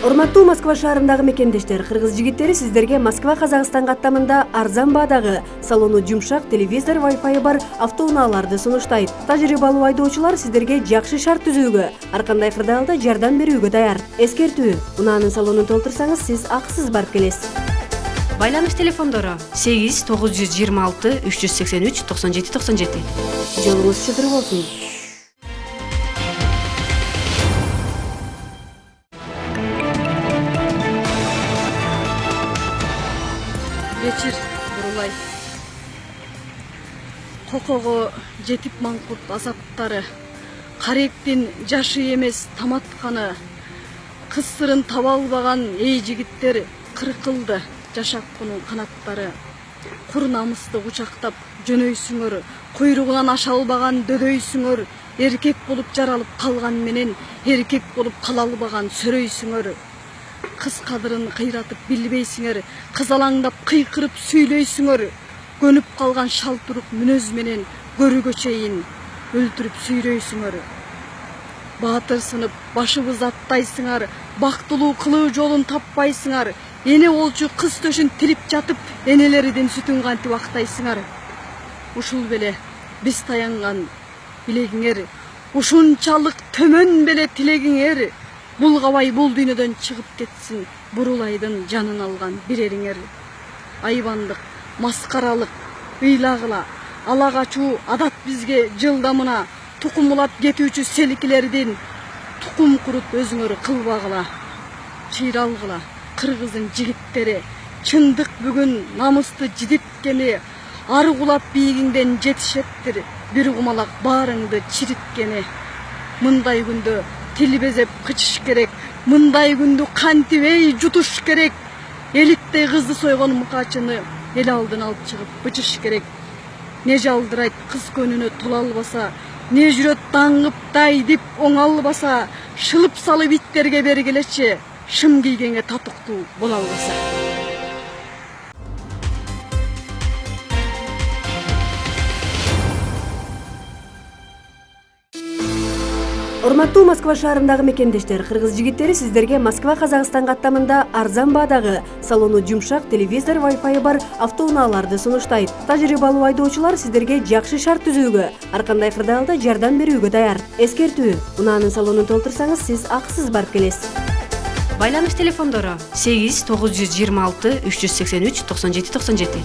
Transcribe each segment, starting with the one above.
Урматтуу Москва шаарындагы мекендештер, кыргыз жигиттери сиздерге Москва Казакстан каттамында арзан баадагы салону жумшак, телевизор, Wi-Fi бар автоунааларды сунуштайт. Тажрыйбалуу айдоочулар сиздерге жакшы шарт түзүүгө, ар кандай кырдаалда жардам берүүгө даяр. Эскертүү: унаанын салонун толтурсаңыз, сиз акысыз барып келесиз. Байланыш телефондору 8 926 383 97 97. Жолуңуз чыдыр болсун. Вечер бурулай. Кокого жетип маңкурт азаптары, каректин жашы эмес таматканы, кыз сырын таба албаган эй жигиттер кыркылды жашак кунун канаттары. Кур намысты кучактап жөнөйсүңөр, куйругунан аша албаган дөдөйсүңөр, эркек болуп жаралып калган менен эркек болуп кала албаган сөрөйсүңөр. Кыз кадырын кыйратып билбейсиңер, кызалаңдап кыйкырып сүйлөйсүңөр. Көнүп калган шалтурук мүнөз менен көрүүгө чейин өлтүрүп сүйрөйсүңөр. Баатыр сынып башыбыз аттайсыңар, бактылуу кылуу жолун таппайсыңар. Эне болчу кыз төшүн тилип жатып, энелеридин сүтүн кантип актайсыңар. Ушул беле биз таянган билегиңер, ушунчалык төмөн беле тилегиңер. Булгабай бул дүйнөдөн чыгып кетсин, бурулайдын жанын алган бирериңер. Айбандык, маскаралык, ыйлагыла, ала качуу адат бизге жылдамына, тукумулап кетүүчү селикилердин тукум курут өзүңөр кылбагыла. Чыйралгыла, кыргыздын жигиттери, чындык бүгүн намысты жидиткени, аргулап бийигиңден жетишеттир, бир кумалак баарыңды чириткени. Мындай күндө тил безеп кычыш керек, мындай күндү кантип жутуш керек. Элиттей кызды сойгон мукачыны эл алдына алып чыгып бычыш керек. Не жалдырайт кыз көнүнө тола албаса, не жүрөт таңгыптай дип оңалбаса, шылып салып иттерге бергилечи, шым кийгенге татыктуу боло албаса. Урматтуу Москва шаарындагы мекендештер, кыргыз жигиттери сиздерге Москва Казакстан каттамында арзан баадагы салону жумшак, телевизор, Wi-Fi бар автоунааларды сунуштайт. Тажрыйбалуу айдоочулар сиздерге жакшы шарт түзүүгө, ар кандай кырдаалда жардам берүүгө даяр. Эскертүү: унаанын салонун толтурсаңыз, сиз акысыз барып келесиз. Байланыш телефондору 8 926 383 97 97.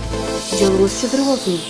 Жолуңуз чыдыр болсун.